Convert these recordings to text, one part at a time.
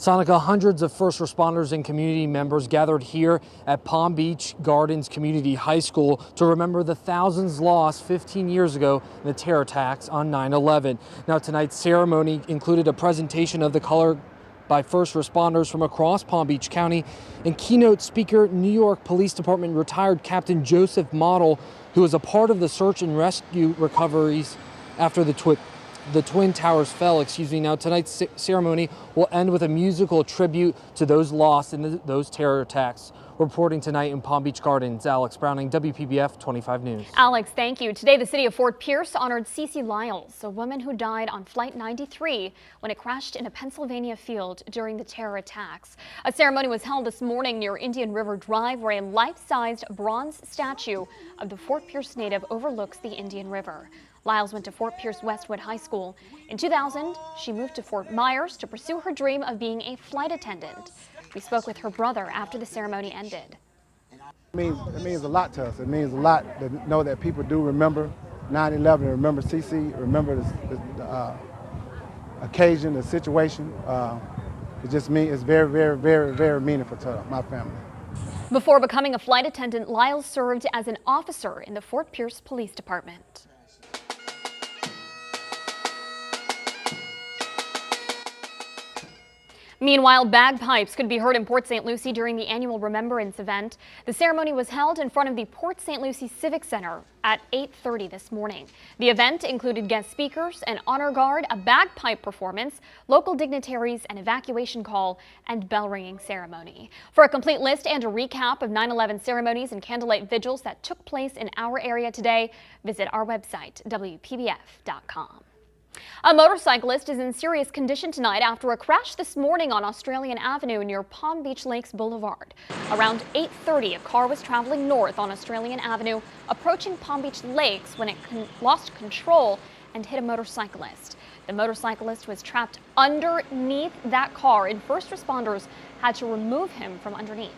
Sonica, hundreds of first responders and community members gathered here at Palm Beach Gardens Community High School to remember the thousands lost 15 years ago in the terror attacks on 9/11. Now, tonight's ceremony included a presentation of the color by first responders from across Palm Beach County and keynote speaker, New York Police Department retired Captain Joseph Model, who was a part of the search and rescue recoveries after the Twin Towers fell. Now, tonight's ceremony will end with a musical tribute to those lost in those terror attacks. Reporting tonight in Palm Beach Gardens, Alex Browning, WPBF 25 News. Alex, thank you. Today, the city of Fort Pierce honored Cece Lyles, a woman who died on Flight 93 when it crashed in a Pennsylvania field during the terror attacks. A ceremony was held this morning near Indian River Drive, where a life-sized bronze statue of the Fort Pierce native overlooks the Indian River. Lyles went to Fort Pierce Westwood High School. In 2000, she moved to Fort Myers to pursue her dream of being a flight attendant. We spoke with her brother after the ceremony ended. It means a lot to us. It means a lot to know that people do remember 9/11, remember Cece, remember the occasion, the situation. It just means it's very, very, very, very meaningful to my family. Before becoming a flight attendant, Lyles served as an officer in the Fort Pierce Police Department. Meanwhile, bagpipes could be heard in Port St. Lucie during the annual Remembrance event. The ceremony was held in front of the Port St. Lucie Civic Center at 8:30 this morning. The event included guest speakers, an honor guard, a bagpipe performance, local dignitaries, an evacuation call, and bell-ringing ceremony. For a complete list and a recap of 9/11 ceremonies and candlelight vigils that took place in our area today, visit our website, WPBF.com. A motorcyclist is in serious condition tonight after a crash this morning on Australian Avenue near Palm Beach Lakes Boulevard. Around 8:30, a car was traveling north on Australian Avenue, approaching Palm Beach Lakes when it lost control and hit a motorcyclist. The motorcyclist was trapped underneath that car, and first responders had to remove him from underneath.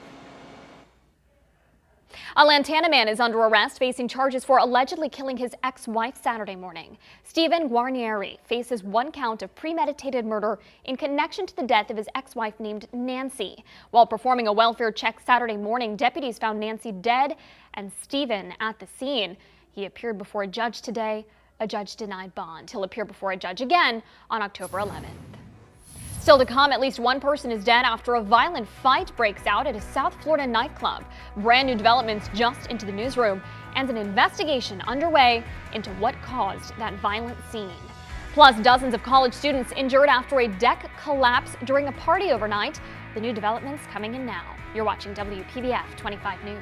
A Lantana man is under arrest, facing charges for allegedly killing his ex-wife Saturday morning. Stephen Guarnieri faces one count of premeditated murder in connection to the death of his ex-wife named Nancy. While performing a welfare check Saturday morning, deputies found Nancy dead and Stephen at the scene. He appeared before a judge today. A judge denied bond. He'll appear before a judge again on October 11th. Still to come, at least one person is dead after a violent fight breaks out at a South Florida nightclub. Brand new developments just into the newsroom and an investigation underway into what caused that violent scene. Plus, dozens of college students injured after a deck collapse during a party overnight. The new developments coming in now. You're watching WPBF 25 News.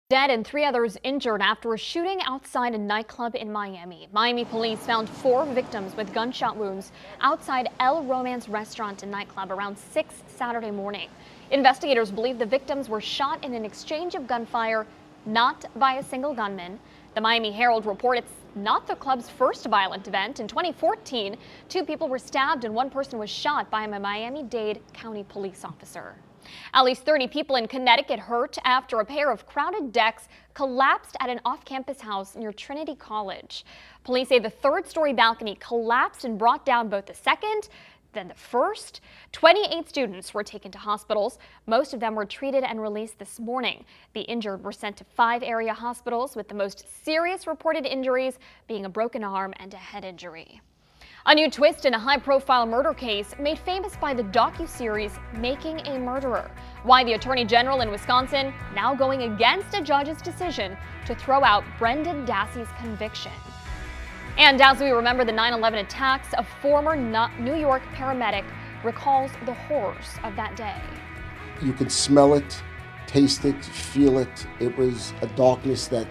Dead and 3 others injured after a shooting outside a nightclub in Miami. Miami police found 4 victims with gunshot wounds outside El Romance restaurant and nightclub around 6 Saturday morning. Investigators believe the victims were shot in an exchange of gunfire, not by a single gunman. The Miami Herald reported it's not the club's first violent event. In 2014, 2 people were stabbed and 1 person was shot by a Miami-Dade County police officer. At least 30 people in Connecticut hurt after a pair of crowded decks collapsed at an off-campus house near Trinity College. Police say the 3rd-story balcony collapsed and brought down both the second, then the first. 28 students were taken to hospitals. Most of them were treated and released this morning. The injured were sent to 5 area hospitals, with the most serious reported injuries being a broken arm and a head injury. A new twist in a high-profile murder case made famous by the docuseries Making a Murderer. Why the Attorney General in Wisconsin now going against a judge's decision to throw out Brendan Dassey's conviction. And as we remember the 9/11 attacks, a former New York paramedic recalls the horrors of that day. You could smell it, taste it, feel it. It was a darkness that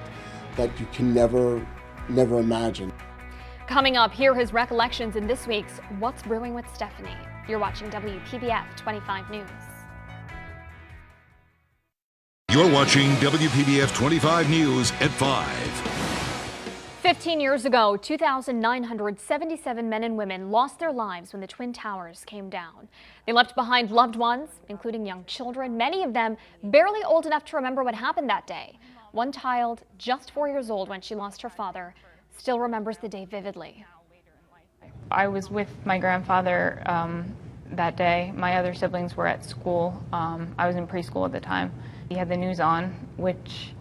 you can never imagine. Coming up, hear his recollections in this week's What's Brewing with Stephanie. You're watching WPBF 25 News. You're watching WPBF 25 News at 5. 15 years ago, 2,977 men and women lost their lives when the Twin Towers came down. They left behind loved ones, including young children, many of them barely old enough to remember what happened that day. One child, just 4 years old when she lost her father, still remembers the day vividly. I was with my grandfather that day. My other siblings were at school. I was in preschool at the time. He had the news on, which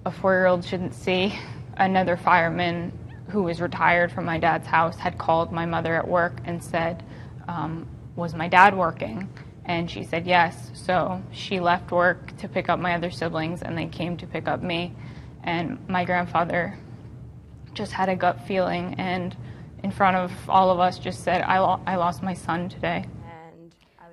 a 4-year-old shouldn't see. Another fireman who was retired from my dad's house had called my mother at work and said, was my dad working? And she said yes. So she left work to pick up my other siblings, and they came to pick up me. And my grandfather just had a gut feeling, and in front of all of us just said, I lost my son today.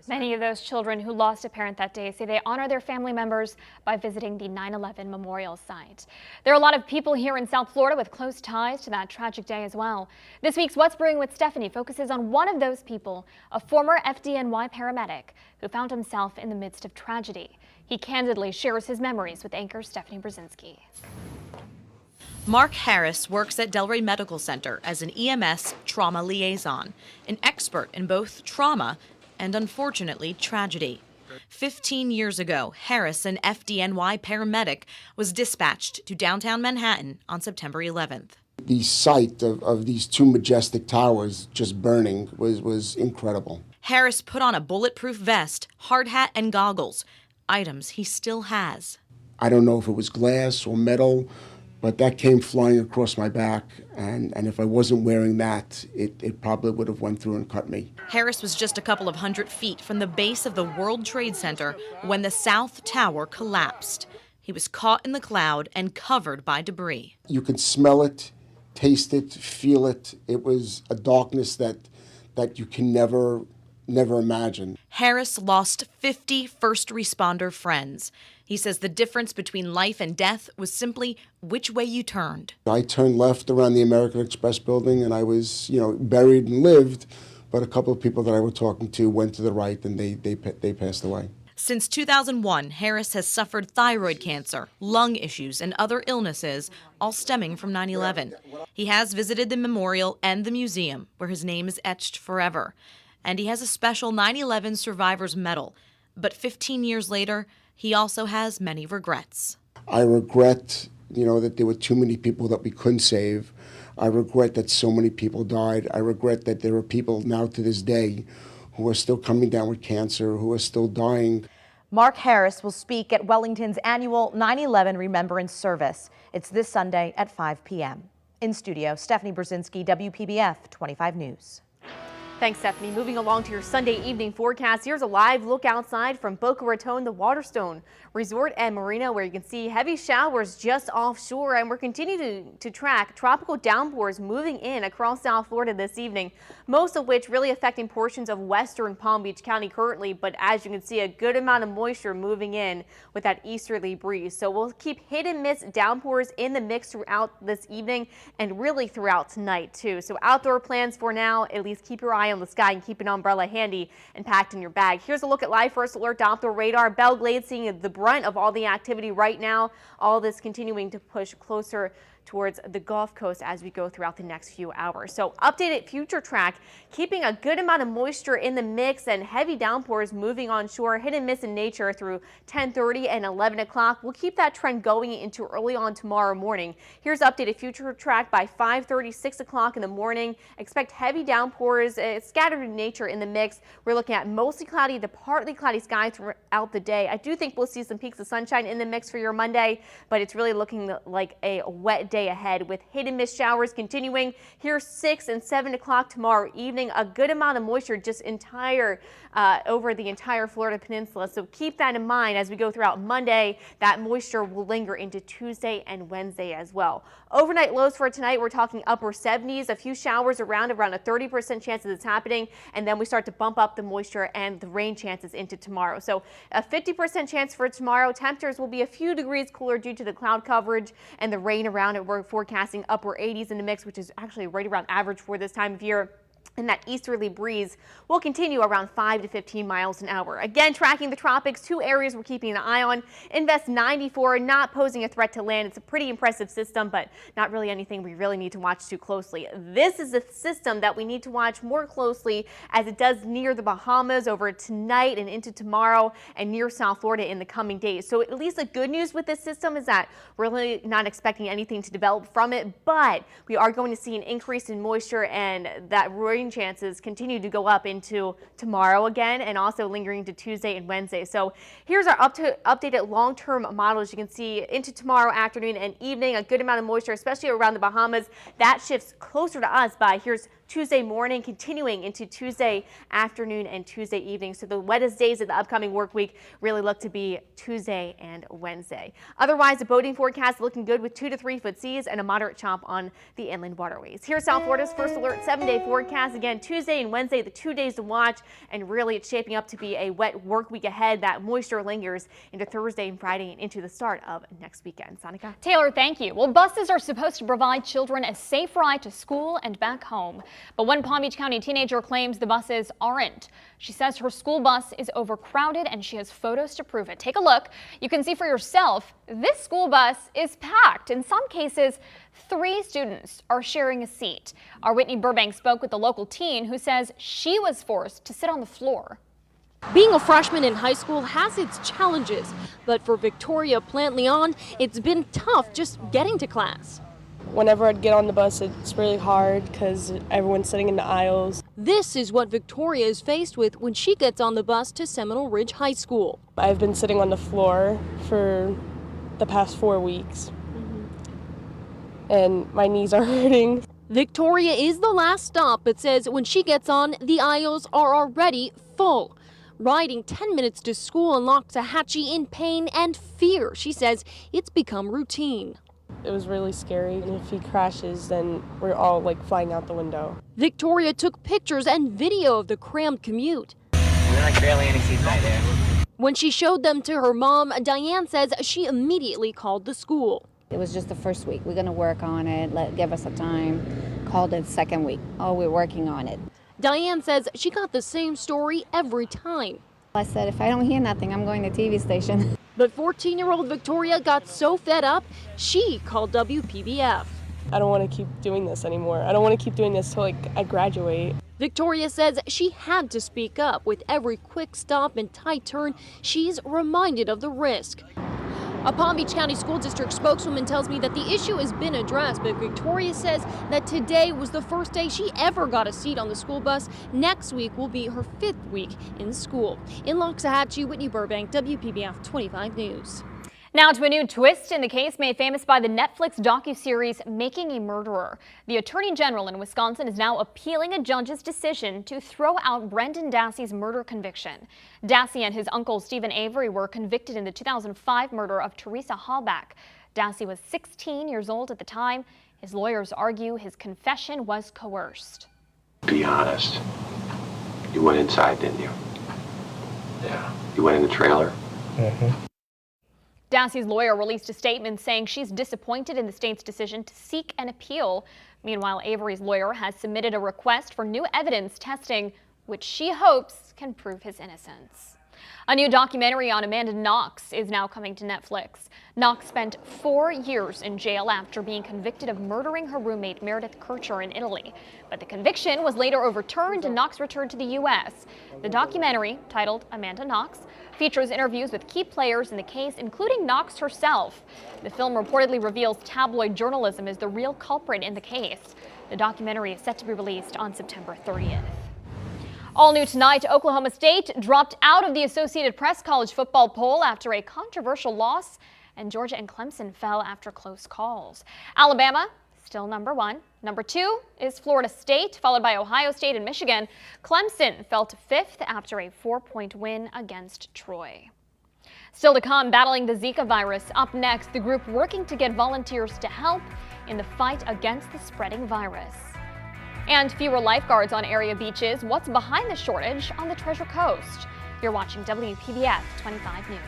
Many of those children who lost a parent that day say they honor their family members by visiting the 9/11 memorial site. There are a lot of people here in South Florida with close ties to that tragic day as well. This week's What's Brewing with Stephanie focuses on one of those people, a former FDNY paramedic who found himself in the midst of tragedy. He candidly shares his memories with anchor Stephanie Brzezinski. Mark Harris works at Delray Medical Center as an EMS trauma liaison, an expert in both trauma and, unfortunately, tragedy. 15 years ago, Harris, an FDNY paramedic, was dispatched to downtown Manhattan on September 11th. The sight of these two majestic towers just burning was incredible. Harris put on a bulletproof vest, hard hat, and goggles, items he still has. I don't know if it was glass or metal, but that came flying across my back, and if I wasn't wearing that, it probably would have went through and cut me. Harris was just a couple of 100 feet from the base of the World Trade Center when the South Tower collapsed. He was caught in the cloud and covered by debris. You could smell it, taste it, feel it. It was a darkness that you can never imagine. Harris lost 50 first responder friends. He says the difference between life and death was simply which way you turned. I turned left around the American Express building, and I was, buried and lived, but a couple of people that I was talking to went to the right, and they passed away. Since 2001, Harris has suffered thyroid cancer, lung issues, and other illnesses, all stemming from 9/11. He has visited the memorial and the museum, where his name is etched forever. And he has a special 9/11 Survivors Medal. But 15 years later, he also has many regrets. I regret, that there were too many people that we couldn't save. I regret that so many people died. I regret that there are people now to this day who are still coming down with cancer, who are still dying. Mark Harris will speak at Wellington's annual 9/11 Remembrance Service. It's this Sunday at 5 p.m. In studio, Stephanie Brzezinski, WPBF 25 News. Thanks, Stephanie. Moving along to your Sunday evening forecast, here's a live look outside from Boca Raton to Waterstone Resort and Marina, where you can see heavy showers just offshore, and we're continuing to track tropical downpours moving in across South Florida this evening, most of which really affecting portions of western Palm Beach County currently, but as you can see, a good amount of moisture moving in with that easterly breeze. So we'll keep hit and miss downpours in the mix throughout this evening and really throughout tonight too. So outdoor plans for now, at least keep your eye on the sky and keep an umbrella handy and packed in your bag. Here's a look at live first alert Doppler radar. Belle Glade seeing the brunt of all the activity right now. All this continuing to push closer towards the Gulf Coast as we go throughout the next few hours. So updated future track, keeping a good amount of moisture in the mix and heavy downpours moving onshore, hit and miss in nature through 10:30 and 11 o'clock. We'll keep that trend going into early on tomorrow morning. Here's updated future track by 5:30, 6 o'clock in the morning. Expect heavy downpours, scattered in nature in the mix. We're looking at mostly cloudy to partly cloudy skies throughout the day. I do think we'll see some peaks of sunshine in the mix for your Monday, but it's really looking like a wet day ahead with hit and miss showers continuing. Here's 6 and 7 o'clock tomorrow evening. A good amount of moisture just over the entire Florida peninsula. So keep that in mind as we go throughout Monday. That moisture will linger into Tuesday and Wednesday as well. Overnight lows for tonight, we're talking upper 70s, a few showers around a 30% chance of this happening, and then we start to bump up the moisture and the rain chances into tomorrow. So a 50% chance for tomorrow. Temperatures will be a few degrees cooler due to the cloud coverage and the rain around it. We're forecasting upper 80s in the mix, which is actually right around average for this time of year. And that easterly breeze will continue around 5 to 15 miles an hour. Again, tracking the tropics, 2 areas we're keeping an eye on. Invest 94, not posing a threat to land. It's a pretty impressive system, but not really anything we really need to watch too closely. This is a system that we need to watch more closely as it does near the Bahamas over tonight and into tomorrow and near South Florida in the coming days. So at least the good news with this system is that we're really not expecting anything to develop from it, but we are going to see an increase in moisture, and that rain chances continue to go up into tomorrow again, and also lingering to Tuesday and Wednesday. So here's our updated long-term model. As you can see, into tomorrow afternoon and evening, a good amount of moisture, especially around the Bahamas. That shifts closer to us by here's Tuesday morning, continuing into Tuesday afternoon and Tuesday evening. So the wettest days of the upcoming work week really look to be Tuesday and Wednesday. Otherwise, the boating forecast looking good with 2 to 3 foot seas and a moderate chop on the inland waterways. Here's South Florida's first alert 7-day forecast. Again, Tuesday and Wednesday, the 2 days to watch, and really it's shaping up to be a wet work week ahead. That moisture lingers into Thursday and Friday and into the start of next weekend. Sonica? Taylor, thank you. Well, buses are supposed to provide children a safe ride to school and back home. But one Palm Beach County teenager claims the buses aren't. She says her school bus is overcrowded and she has photos to prove it. Take a look. You can see for yourself, this school bus is packed. In some cases, 3 students are sharing a seat. Our Whitney Burbank spoke with the local teen who says she was forced to sit on the floor. Being a freshman in high school has its challenges, but for Victoria Plant-Leon, it's been tough just getting to class. Whenever I'd get on the bus, it's really hard because everyone's sitting in the aisles. This is what Victoria is faced with when she gets on the bus to Seminole Ridge High School. I've been sitting on the floor for the past 4 weeks, and my knees are hurting. Victoria is the last stop, but says when she gets on, the aisles are already full. Riding 10 minutes to school in Loxahatchee in pain and fear. She says it's become routine. It was really scary, and if he crashes, then we're all like flying out the window. Victoria took pictures and video of the crammed commute. There's like barely any seats right there. When she showed them to her mom, Diane says she immediately called the school. It was just the first week. We're going to work on it, give us a time. Called it second week. Oh, we're working on it. Diane says she got the same story every time. I said, if I don't hear nothing, I'm going to TV station. But 14-year-old Victoria got so fed up, she called WPBF. I don't want to keep doing this anymore. I don't want to keep doing this till I graduate. Victoria says she had to speak up. With every quick stop and tight turn, she's reminded of the risk. A Palm Beach County School District spokeswoman tells me that the issue has been addressed, but Victoria says that today was the first day she ever got a seat on the school bus. Next week will be her 5th week in school. In Loxahatchee, Whitney Burbank, WPBF 25 News. Now to a new twist in the case made famous by the Netflix docuseries Making a Murderer. The Attorney General in Wisconsin is now appealing a judge's decision to throw out Brendan Dassey's murder conviction. Dassey and his uncle Stephen Avery were convicted in the 2005 murder of Teresa Hallback. Dassey was 16 years old at the time. His lawyers argue his confession was coerced. Be honest. You went inside, didn't you? Yeah. You went in the trailer? Mm-hmm. Dassey's lawyer released a statement saying she's disappointed in the state's decision to seek an appeal. Meanwhile, Avery's lawyer has submitted a request for new evidence testing, which she hopes can prove his innocence. A new documentary on Amanda Knox is now coming to Netflix. Knox spent 4 years in jail after being convicted of murdering her roommate Meredith Kircher in Italy. But the conviction was later overturned and Knox returned to the U.S. The documentary, titled Amanda Knox, features interviews with key players in the case, including Knox herself. The film reportedly reveals tabloid journalism as the real culprit in the case. The documentary is set to be released on September 30th. All new tonight, Oklahoma State dropped out of the Associated Press college football poll after a controversial loss, and Georgia and Clemson fell after close calls. Alabama still number 1. Number 2 is Florida State, followed by Ohio State and Michigan. Clemson fell to 5th after a 4-point win against Troy. Still to come, battling the Zika virus. Up next, the group working to get volunteers to help in the fight against the spreading virus. And fewer lifeguards on area beaches. What's behind the shortage on the Treasure Coast? You're watching WPBF 25 News.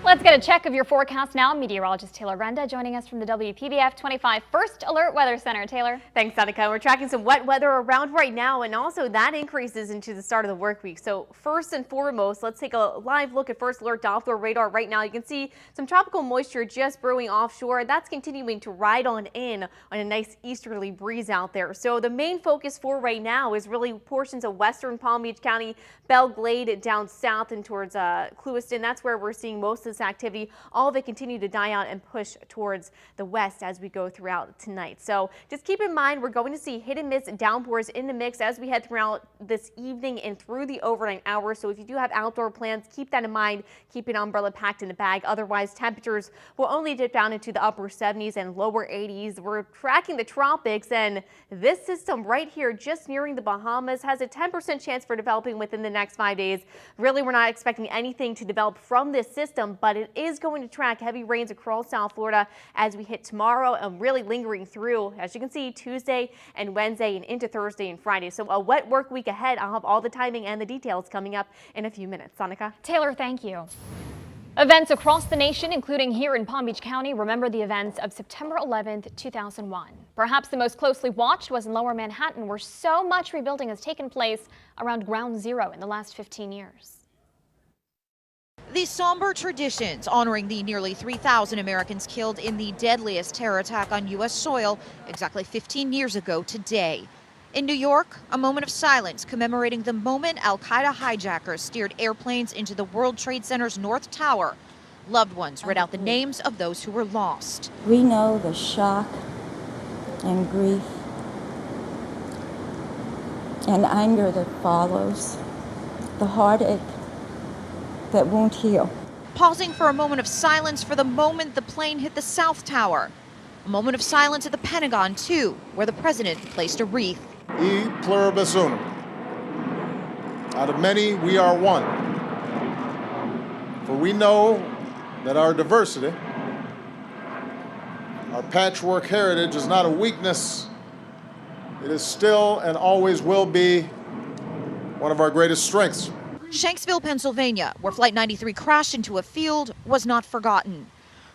Let's get a check of your forecast now. Meteorologist Taylor Renda joining us from the WPBF 25 First Alert Weather Center. Taylor. Thanks, Danica. We're tracking some wet weather around right now, and also that increases into the start of the work week. So first and foremost, let's take a live look at First Alert Doppler radar right now. You can see some tropical moisture just brewing offshore. That's continuing to ride on in on a nice easterly breeze out there. So the main focus for right now is really portions of western Palm Beach County, Belle Glade down south and towards Clewiston. That's where we're seeing most of this activity, all of it continue to die out and push towards the west as we go throughout tonight. So just keep in mind, we're going to see hit and miss downpours in the mix as we head throughout this evening and through the overnight hours. So if you do have outdoor plans, keep that in mind. Keep an umbrella packed in the bag. Otherwise, temperatures will only dip down into the upper 70s and lower 80s. We're tracking the tropics, and this system right here just nearing the Bahamas has a 10% chance for developing within the next 5 days. Really, we're not expecting anything to develop from this system, but it is going to track heavy rains across South Florida as we hit tomorrow and really lingering through, as you can see, Tuesday and Wednesday and into Thursday and Friday. So a wet work week ahead. I'll have all the timing and the details coming up in a few minutes. Sonica? Taylor, thank you. Events across the nation, including here in Palm Beach County, remember the events of September 11th, 2001. Perhaps the most closely watched was in Lower Manhattan, where so much rebuilding has taken place around Ground Zero in the last 15 years. These somber traditions honoring the nearly 3,000 Americans killed in the deadliest terror attack on U.S. soil exactly 15 years ago today. In New York, a moment of silence commemorating the moment al-Qaeda hijackers steered airplanes into the World Trade Center's North Tower. Loved ones read out the names of those who were lost. We know the shock and grief and anger that follows, the heartache that won't heal. Pausing for a moment of silence for the moment the plane hit the South Tower. A moment of silence at the Pentagon, too, where the president placed a wreath. E pluribus unum. Out of many, we are one. For we know that our diversity, our patchwork heritage is not a weakness. It is still and always will be one of our greatest strengths. Shanksville, Pennsylvania, where Flight 93 crashed into a field, was not forgotten.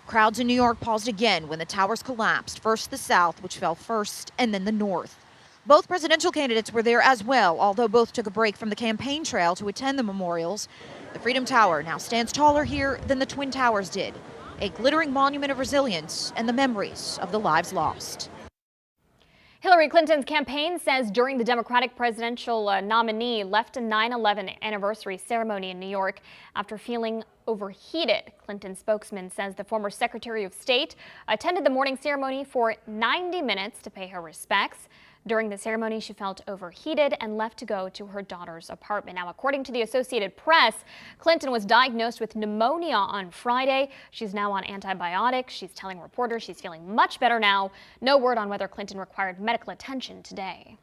Crowds in New York paused again when the towers collapsed, first the South, which fell first, and then the North. Both presidential candidates were there as well, although both took a break from the campaign trail to attend the memorials. The Freedom Tower now stands taller here than the Twin Towers did, a glittering monument of resilience and the memories of the lives lost. Hillary Clinton's campaign says during the Democratic presidential nominee left a 9/11 anniversary ceremony in New York after feeling overheated. Clinton's spokesman says the former Secretary of State attended the morning ceremony for 90 minutes to pay her respects. During the ceremony, she felt overheated and left to go to her daughter's apartment. Now, according to the Associated Press, Clinton was diagnosed with pneumonia on Friday. She's now on antibiotics. She's telling reporters she's feeling much better now. No word on whether Clinton required medical attention today.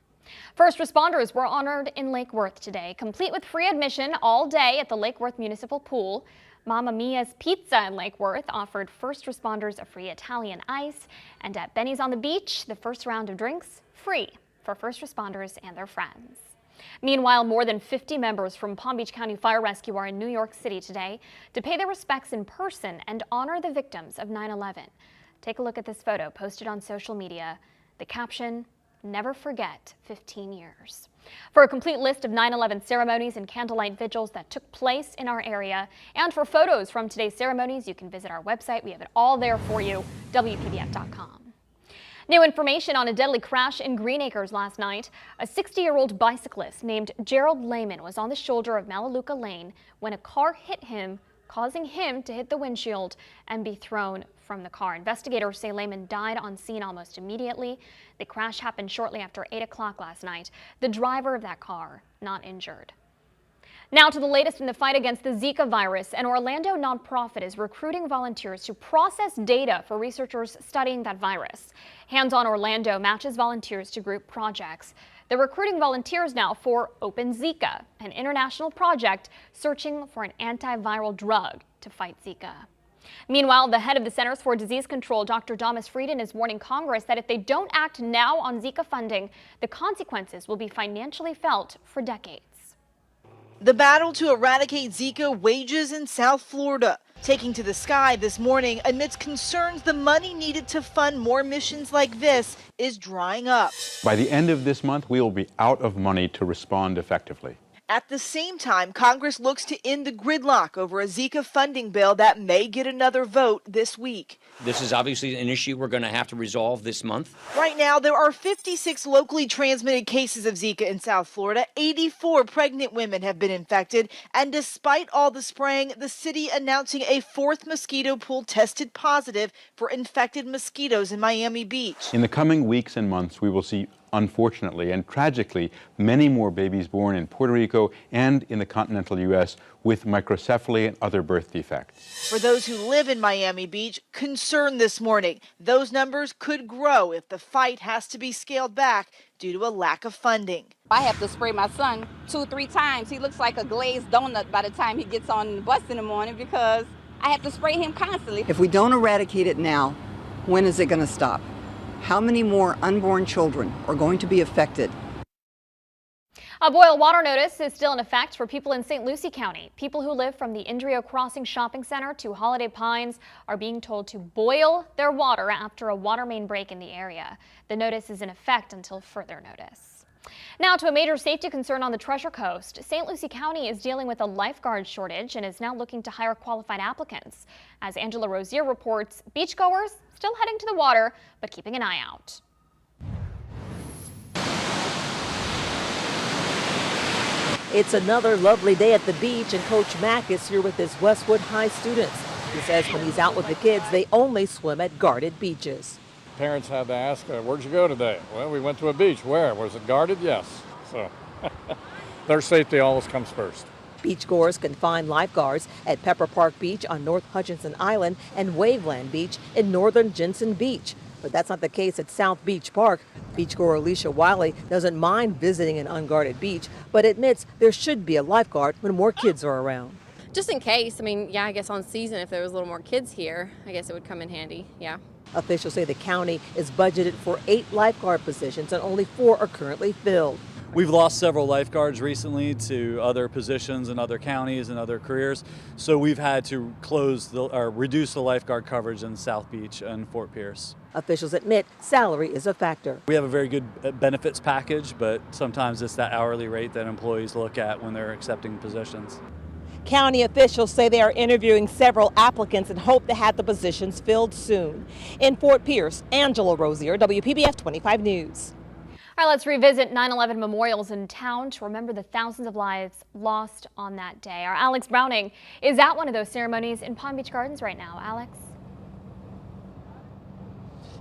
First responders were honored in Lake Worth today, complete with free admission all day at the Lake Worth Municipal Pool. Mamma Mia's Pizza in Lake Worth offered first responders a free Italian ice, and at Benny's on the Beach, the first round of drinks free for first responders and their friends. Meanwhile, more than 50 members from Palm Beach County Fire Rescue are in New York City today to pay their respects in person and honor the victims of 9/11. Take a look at this photo posted on social media. The caption, "Never forget 15 years." For a complete list of 9/11 ceremonies and candlelight vigils that took place in our area, and for photos from today's ceremonies, you can visit our website. We have it all there for you, WPBF.com. New information on a deadly crash in Green Acres last night. A 60-year-old bicyclist named Gerald Lehman was on the shoulder of Melaleuca Lane when a car hit him, causing him to hit the windshield and be thrown from the car. Investigators say Lehman died on scene almost immediately. The crash happened shortly after 8 o'clock last night. The driver of that car not injured. Now to the latest in the fight against the Zika virus. An Orlando nonprofit is recruiting volunteers to process data for researchers studying that virus. Hands On Orlando matches volunteers to group projects. They're recruiting volunteers now for Open Zika, an international project searching for an antiviral drug to fight Zika. Meanwhile, the head of the Centers for Disease Control, Dr. Thomas Frieden, is warning Congress that if they don't act now on Zika funding, the consequences will be financially felt for decades. The battle to eradicate Zika wages in South Florida, taking to the sky this morning amidst concerns the money needed to fund more missions like this is drying up. By the end of this month, we will be out of money to respond effectively. At the same time, Congress looks to end the gridlock over a Zika funding bill that may get another vote this week. This is obviously an issue we're going to have to resolve this month. Right now, there are 56 locally transmitted cases of Zika in South Florida. 84 pregnant women have been infected. And despite all the spraying, the city announcing a 4th mosquito pool tested positive for infected mosquitoes in Miami Beach. In the coming weeks and months, we will see, unfortunately and tragically, many more babies born in Puerto Rico and in the continental U.S. with microcephaly and other birth defects. For those who live in Miami Beach, concern this morning. Those numbers could grow if the fight has to be scaled back due to a lack of funding. I have to spray my son 2-3 times. He looks like a glazed donut by the time he gets on the bus in the morning because I have to spray him constantly. If we don't eradicate it now, when is it going to stop? How many more unborn children are going to be affected? A boil water notice is still in effect for people in St. Lucie County. People who live from the Indrio Crossing Shopping Center to Holiday Pines are being told to boil their water after a water main break in the area. The notice is in effect until further notice. Now to a major safety concern on the Treasure Coast. St. Lucie County is dealing with a lifeguard shortage and is now looking to hire qualified applicants. As Angela Rozier reports, beachgoers still heading to the water, but keeping an eye out. It's another lovely day at the beach, and Coach Mack is here with his Westwood High students. He says when he's out with the kids, they only swim at guarded beaches. Parents had to ask, where'd you go today? Well, we went to a beach. Where? Was it guarded? Yes. So their safety always comes first. Beachgoers can find lifeguards at Pepper Park Beach on North Hutchinson Island and Waveland Beach in northern Jensen Beach. But that's not the case at South Beach Park. Beachgoer Alicia Wiley doesn't mind visiting an unguarded beach, but admits there should be a lifeguard when more kids are around. Just in case. I mean, yeah, I guess on season, if there was a little more kids here, I guess it would come in handy, yeah. Officials say the county is budgeted for 8 lifeguard positions and only 4 are currently filled. We've lost several lifeguards recently to other positions in other counties and other careers, so we've had to reduce the lifeguard coverage in South Beach and Fort Pierce. Officials admit salary is a factor. We have a very good benefits package, but sometimes it's that hourly rate that employees look at when they're accepting positions. County officials say they are interviewing several applicants and hope to have the positions filled soon. In Fort Pierce, Angela Rozier, WPBF 25 News. All right, let's revisit 9/11 memorials in town to remember the thousands of lives lost on that day. Our Alex Browning is at one of those ceremonies in Palm Beach Gardens right now. Alex?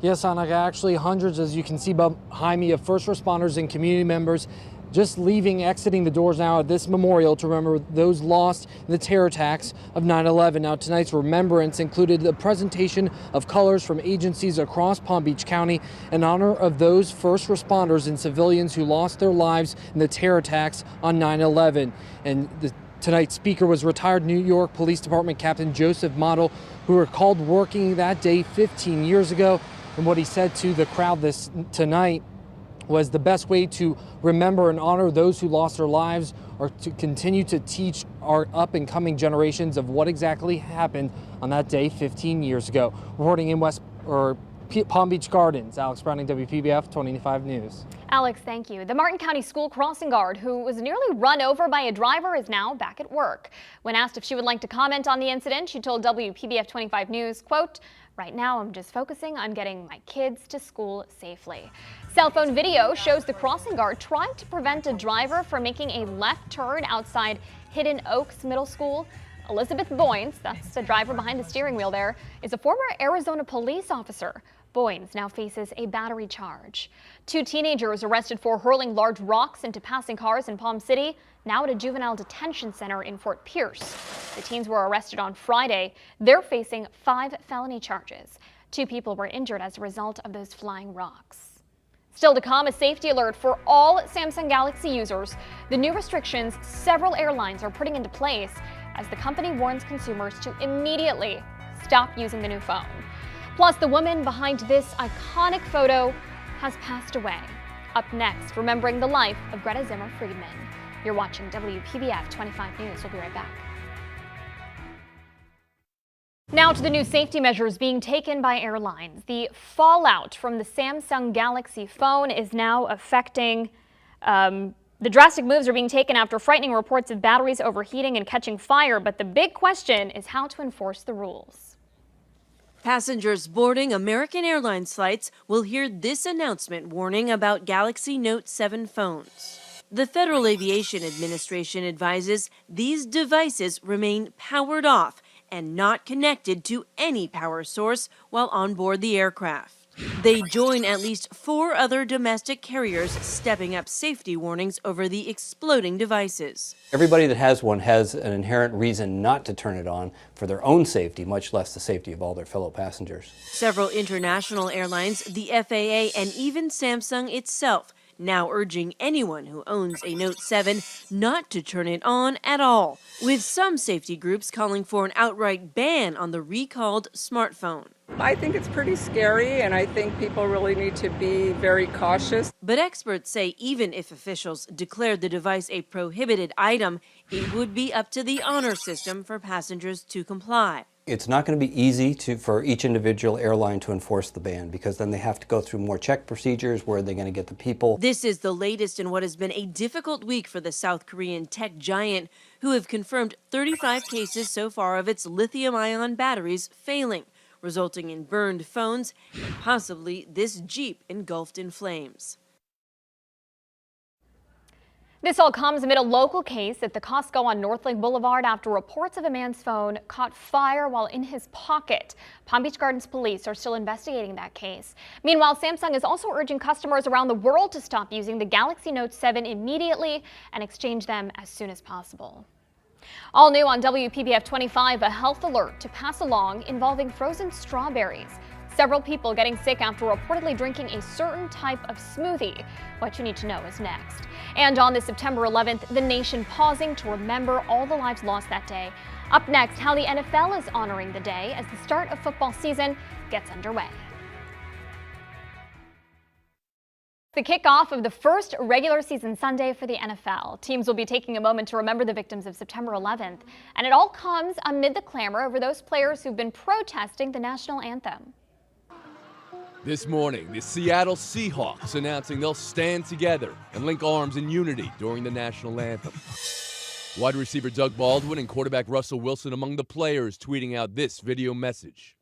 Yes, Annika, actually hundreds, as you can see behind me, of first responders and community members just exiting the doors now at this memorial to remember those lost in the terror attacks of 9/11. Now, tonight's remembrance included the presentation of colors from agencies across Palm Beach County in honor of those first responders and civilians who lost their lives in the terror attacks on 9/11. And tonight's speaker was retired New York Police Department Captain Joseph Model, who recalled working that day 15 years ago. And what he said to the crowd tonight was the best way to remember and honor those who lost their lives or to continue to teach our up-and-coming generations of what exactly happened on that day 15 years ago. Reporting in Palm Beach Gardens, Alex Browning, WPBF 25 News. Alex, thank you. The Martin County School crossing guard who was nearly run over by a driver is now back at work. When asked if she would like to comment on the incident, she told WPBF 25 News, quote, "Right now I'm just focusing on getting my kids to school safely." Cell phone video shows the crossing guard trying to prevent a driver from making a left turn outside Hidden Oaks Middle School. Elizabeth Boynes, that's the driver behind the steering wheel there, is a former Arizona police officer. Boynes now faces a battery charge. 2 teenagers arrested for hurling large rocks into passing cars in Palm City, now at a juvenile detention center in Fort Pierce. The teens were arrested on Friday. They're facing 5 felony charges. 2 people were injured as a result of those flying rocks. Still to come, a safety alert for all Samsung Galaxy users. The new restrictions several airlines are putting into place as the company warns consumers to immediately stop using the new phone. Plus, the woman behind this iconic photo has passed away. Up next, remembering the life of Greta Zimmer Friedman. You're watching WPBF 25 News. We'll be right back. Now to the new safety measures being taken by airlines. The fallout from the Samsung Galaxy phone is now affecting The drastic moves are being taken after frightening reports of batteries overheating and catching fire, but the big question is how to enforce the rules. Passengers boarding American Airlines flights will hear this announcement warning about Galaxy Note 7 phones. The Federal Aviation Administration advises these devices remain powered off and not connected to any power source while on board the aircraft. They join at least 4 other domestic carriers stepping up safety warnings over the exploding devices. Everybody that has one has an inherent reason not to turn it on for their own safety, much less the safety of all their fellow passengers. Several international airlines, the FAA, and even Samsung itself now urging anyone who owns a Note 7 not to turn it on at all, with some safety groups calling for an outright ban on the recalled smartphone. I think it's pretty scary, and I think people really need to be very cautious. But experts say even if officials declared the device a prohibited item, it would be up to the honor system for passengers to comply. It's not going to be easy for each individual airline to enforce the ban, because then they have to go through more check procedures. Where are they going to get the people? This is the latest in what has been a difficult week for the South Korean tech giant, who have confirmed 35 cases so far of its lithium-ion batteries failing, resulting in burned phones and possibly this Jeep engulfed in flames. This all comes amid a local case at the Costco on North Lake Boulevard after reports of a man's phone caught fire while in his pocket. Palm Beach Gardens police are still investigating that case. Meanwhile, Samsung is also urging customers around the world to stop using the Galaxy Note 7 immediately and exchange them as soon as possible. All new on WPBF 25, a health alert to pass along involving frozen strawberries. Several people getting sick after reportedly drinking a certain type of smoothie. What you need to know is next. And on this September 11th, the nation pausing to remember all the lives lost that day. Up next, how the NFL is honoring the day as the start of football season gets underway. The kickoff of the first regular season Sunday for the NFL. Teams will be taking a moment to remember the victims of September 11th. And it all comes amid the clamor over those players who've been protesting the national anthem. This morning, the Seattle Seahawks announcing they'll stand together and link arms in unity during the national anthem. Wide receiver Doug Baldwin and quarterback Russell Wilson among the players tweeting out this video message.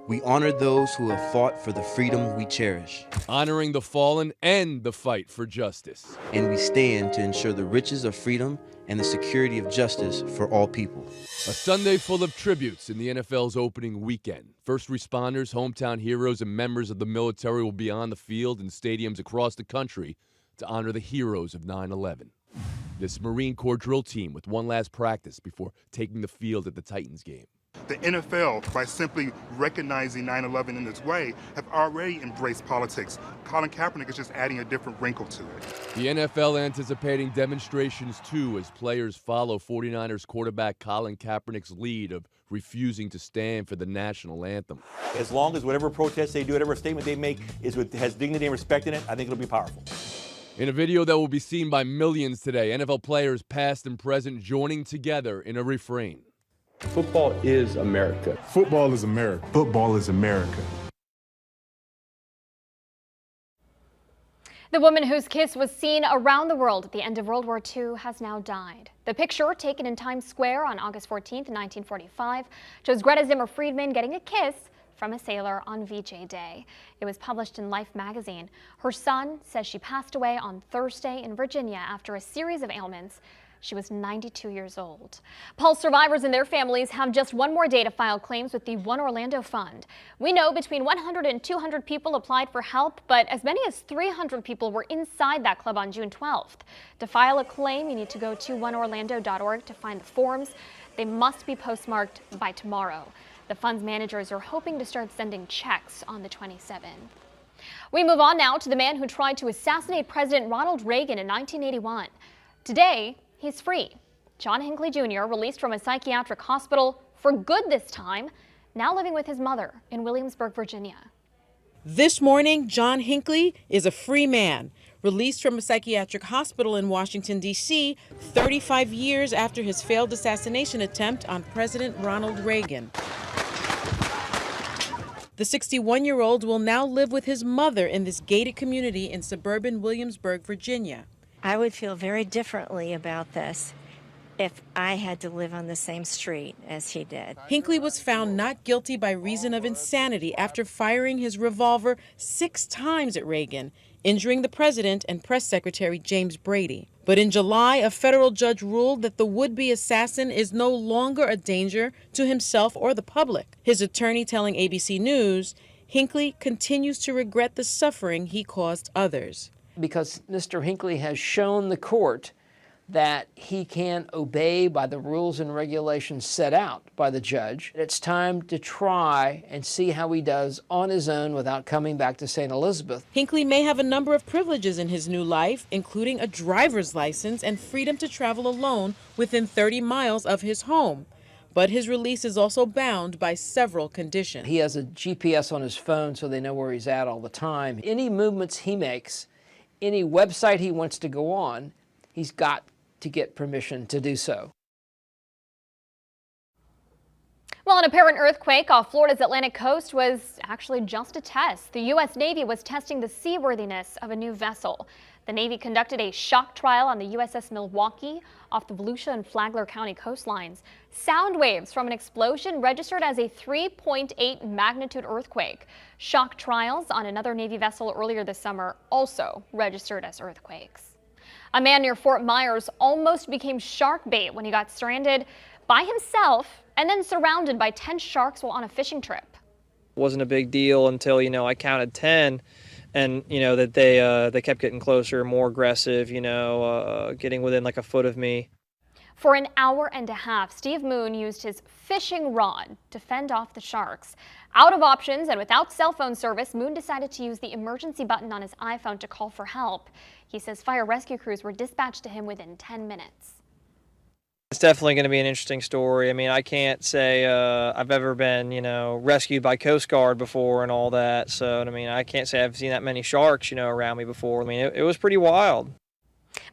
We honor those who have fought for the freedom we cherish. Honoring the fallen and the fight for justice. And we stand to ensure the riches of freedom and the security of justice for all people. A Sunday full of tributes in the NFL's opening weekend. First responders, hometown heroes, and members of the military will be on the field and stadiums across the country to honor the heroes of 9/11. This Marine Corps drill team with one last practice before taking the field at the Titans game. The NFL, by simply recognizing 9/11 in this way, have already embraced politics. Colin Kaepernick is just adding a different wrinkle to it. The NFL anticipating demonstrations too as players follow 49ers quarterback Colin Kaepernick's lead of refusing to stand for the national anthem. As long as whatever protest they do, whatever statement they make has dignity and respect in it, I think it'll be powerful. In a video that will be seen by millions today, NFL players past and present joining together in a refrain. Football is America. Football is America. Football is America. The woman whose kiss was seen around the world at the end of World War II has now died. The picture, taken in Times Square on August 14th, 1945, shows Greta Zimmer Friedman getting a kiss from a sailor on VJ Day. It was published in Life magazine. Her son says she passed away on Thursday in Virginia after a series of ailments. She was 92 years old. Pulse survivors and their families have just one more day to file claims with the One Orlando Fund. We know between 100 and 200 people applied for help, but as many as 300 people were inside that club on June 12th. To file a claim, you need to go to oneorlando.org to find the forms. They must be postmarked by tomorrow. The fund's managers are hoping to start sending checks on the 27th. We move on now to the man who tried to assassinate President Ronald Reagan in 1981. Today, he's free. John Hinckley Jr. released from a psychiatric hospital for good this time, now living with his mother in Williamsburg, Virginia. This morning, John Hinckley is a free man, released from a psychiatric hospital in Washington, D.C., 35 years after his failed assassination attempt on President Ronald Reagan. The 61-year-old will now live with his mother in this gated community in suburban Williamsburg, Virginia. I would feel very differently about this if I had to live on the same street as he did. Hinckley was found not guilty by reason of insanity after firing his revolver 6 times at Reagan, injuring the president and press secretary James Brady. But in July, a federal judge ruled that the would-be assassin is no longer a danger to himself or the public. His attorney telling ABC News, Hinckley continues to regret the suffering he caused others. Because Mr. Hinckley has shown the court that he can obey by the rules and regulations set out by the judge. It's time to try and see how he does on his own without coming back to St. Elizabeth. Hinckley may have a number of privileges in his new life, including a driver's license and freedom to travel alone within 30 miles of his home. But his release is also bound by several conditions. He has a GPS on his phone so they know where he's at all the time. Any movements he makes, any website he wants to go on, he's got to get permission to do so. Well, an apparent earthquake off Florida's Atlantic coast was actually just a test. The U.S. Navy was testing the seaworthiness of a new vessel. The Navy conducted a shock trial on the USS Milwaukee off the Volusia and Flagler County coastlines. Sound waves from an explosion registered as a 3.8 magnitude earthquake. Shock trials on another Navy vessel earlier this summer also registered as earthquakes. A man near Fort Myers almost became shark bait when he got stranded by himself and then surrounded by 10 sharks while on a fishing trip. It wasn't a big deal until, I counted 10 and, that they kept getting closer, more aggressive, getting within like a foot of me. For an hour and a half, Steve Moon used his fishing rod to fend off the sharks. Out of options and without cell phone service, Moon decided to use the emergency button on his iPhone to call for help. He says fire rescue crews were dispatched to him within 10 minutes. It's definitely going to be an interesting story. I mean, I can't say I've ever been, rescued by Coast Guard before and all that. So, I can't say I've seen that many sharks, around me before. It was pretty wild.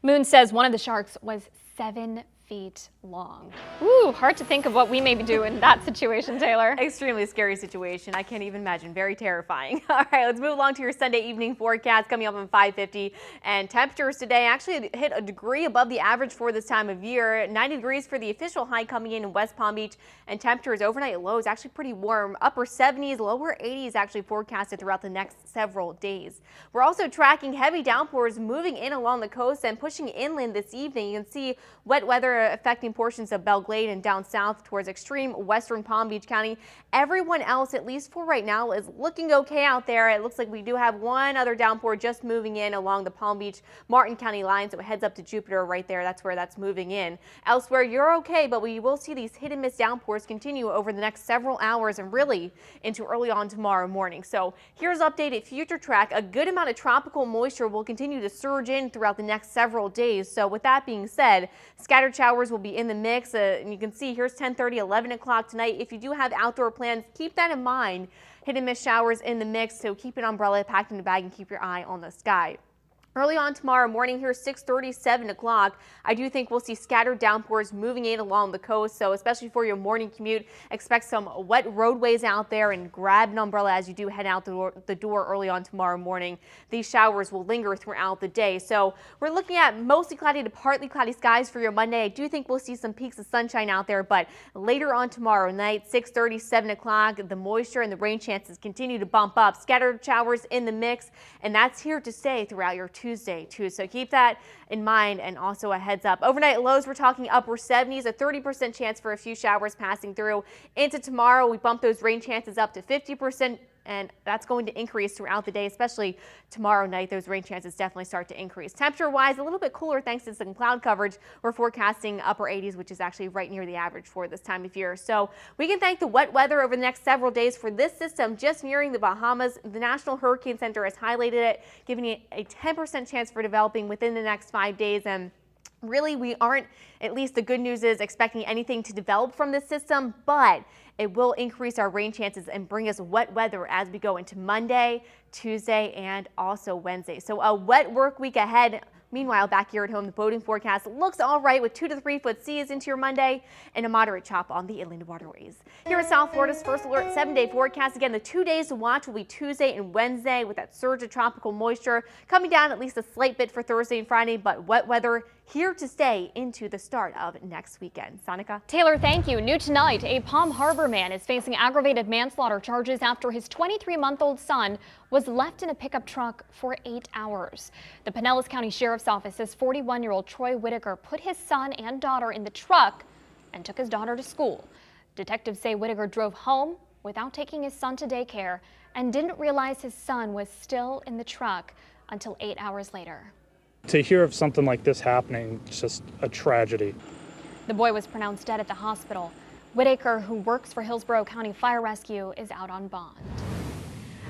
Moon says one of the sharks was 7 feet long. Ooh, hard to think of what we maybe do in that situation, Taylor. Extremely scary situation. I can't even imagine. Very terrifying. All right, let's move along to your Sunday evening forecast coming up on 5:50. And temperatures today actually hit a degree above the average for this time of year. 90 degrees for the official high coming in West Palm Beach. And temperatures overnight lows actually pretty warm. Upper 70s, lower 80s actually forecasted throughout the next several days. We're also tracking heavy downpours moving in along the coast and pushing inland this evening. You can see wet weather affecting portions of Belle Glade and down south towards extreme western Palm Beach County. Everyone else, at least for right now, is looking okay out there. It looks like we do have one other downpour just moving in along the Palm Beach Martin County line, so it heads up to Jupiter right there. That's where that's moving in. Elsewhere, you're okay, but we will see these hit and miss downpours continue over the next several hours and really into early on tomorrow morning. So here's updated future track. A good amount of tropical moisture will continue to surge in throughout the next several days. So with that being said, scattered showers will be in the mix. And you can see here's 10:30, 11 o'clock tonight. If you do have outdoor plans, keep that in mind. Hit and miss showers in the mix, so keep an umbrella packed in the bag and keep your eye on the sky. Early on tomorrow morning, here 6:30, 7 o'clock, I do think we'll see scattered downpours moving in along the coast. So especially for your morning commute, expect some wet roadways out there and grab an umbrella as you do head out the door early on tomorrow morning. These showers will linger throughout the day. So we're looking at mostly cloudy to partly cloudy skies for your Monday. I do think we'll see some peaks of sunshine out there, but later on tomorrow night, 6:30, 7 o'clock, the moisture and the rain chances continue to bump up. Scattered showers in the mix, and that's here to stay throughout your Tuesday too. So keep that in mind, and also a heads up. Overnight lows, we're talking upper 70s, a 30% chance for a few showers passing through. Into tomorrow, we bump those rain chances up to 50%. And that's going to increase throughout the day, especially tomorrow night. Those rain chances definitely start to increase. Temperature-wise, a little bit cooler thanks to some cloud coverage. We're forecasting upper 80s, which is actually right near the average for this time of year. So we can thank the wet weather over the next several days for this system just nearing the Bahamas. The National Hurricane Center has highlighted it, giving it a 10% chance for developing within the next 5 days. And really, we aren't, at least the good news is, expecting anything to develop from this system, but it will increase our rain chances and bring us wet weather as we go into Monday, Tuesday, and also Wednesday. So a wet work week ahead, Meanwhile, back here at home, the boating forecast looks all right with 2 to 3 foot seas into your Monday and a moderate chop on the inland waterways. Here at South Florida's first alert 7-day forecast. Again, the 2 days to watch will be Tuesday and Wednesday with that surge of tropical moisture coming down at least a slight bit for Thursday and Friday, but wet weather here to stay into the start of next weekend. Sonica? Taylor, thank you. New tonight, a Palm Harbor man is facing aggravated manslaughter charges after his 23-month-old son was left in a pickup truck for 8 hours. The Pinellas County Sheriff's Office says 41-year-old Troy Whitaker put his son and daughter in the truck and took his daughter to school. Detectives say Whitaker drove home without taking his son to daycare and didn't realize his son was still in the truck until 8 hours later. To hear of something like this happening, it's just a tragedy. The boy was pronounced dead at the hospital. Whitaker, who works for Hillsborough County Fire Rescue, is out on bond.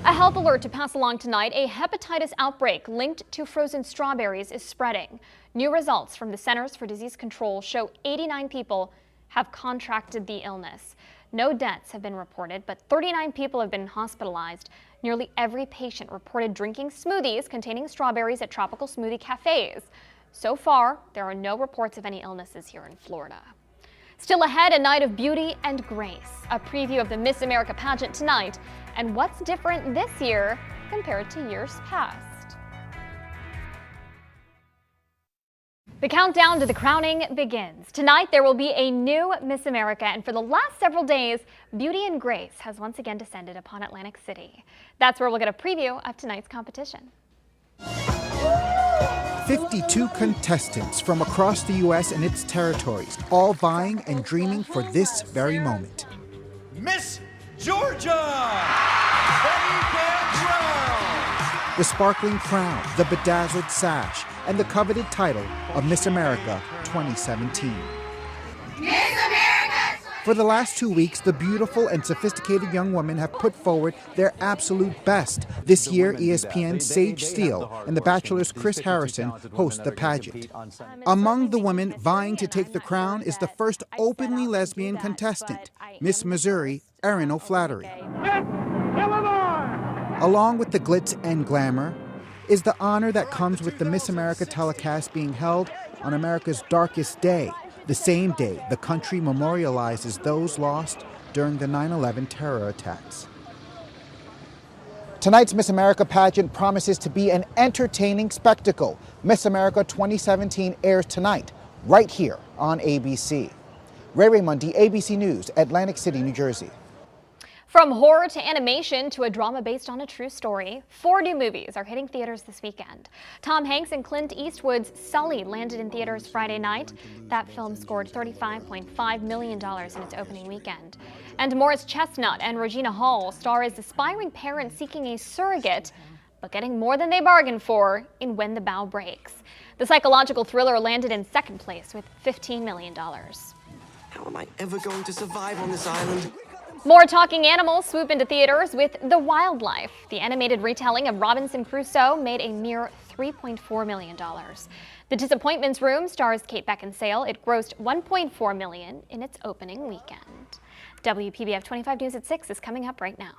A health alert to pass along tonight. A hepatitis outbreak linked to frozen strawberries is spreading. New results from the Centers for Disease Control show 89 people have contracted the illness. No deaths have been reported, but 39 people have been hospitalized. Nearly every patient reported drinking smoothies containing strawberries at tropical smoothie cafes. So far, there are no reports of any illnesses here in Florida. Still ahead, a night of beauty and grace. A preview of the Miss America pageant tonight and what's different this year compared to years past. The countdown to the crowning begins. Tonight, there will be a new Miss America, and for the last several days, beauty and grace has once again descended upon Atlantic City. That's where we'll get a preview of tonight's competition. 52 contestants from across the U.S. and its territories, all vying and dreaming for this very moment. Miss Georgia! Betty Cantrell! The sparkling crown, the bedazzled sash, and the coveted title of Miss America 2017. Miss America! For the last 2 weeks, the beautiful and sophisticated young women have put forward their absolute best. This year, ESPN's Sage Steele and The Bachelor's Chris Harrison host the pageant. Among the women vying to take the crown is the first openly lesbian contestant, Miss Missouri, Erin O'Flaherty. Along with the glitz and glamour is the honor that comes with the Miss America telecast being held on America's darkest day, the same day the country memorializes those lost during the 9/11 terror attacks. Tonight's Miss America pageant promises to be an entertaining spectacle. Miss America 2017 airs tonight, right here on ABC. Ray Raymundi, ABC News, Atlantic City, New Jersey. From horror to animation to a drama based on a true story, 4 new movies are hitting theaters this weekend. Tom Hanks and Clint Eastwood's Sully landed in theaters Friday night. That film scored $35.5 million in its opening weekend. And Morris Chestnut and Regina Hall star as aspiring parents seeking a surrogate, but getting more than they bargained for in When the Bow Breaks. The psychological thriller landed in second place with $15 million. How am I ever going to survive on this island? More talking animals swoop into theaters with The Wildlife. The animated retelling of Robinson Crusoe made a mere $3.4 million. The Disappointments Room stars Kate Beckinsale. It grossed $1.4 million in its opening weekend. WPBF 25 News at 6 is coming up right now.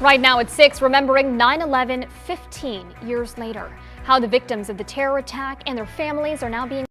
Right now at 6, remembering 9/11 15 years later. How the victims of the terror attack and their families are now being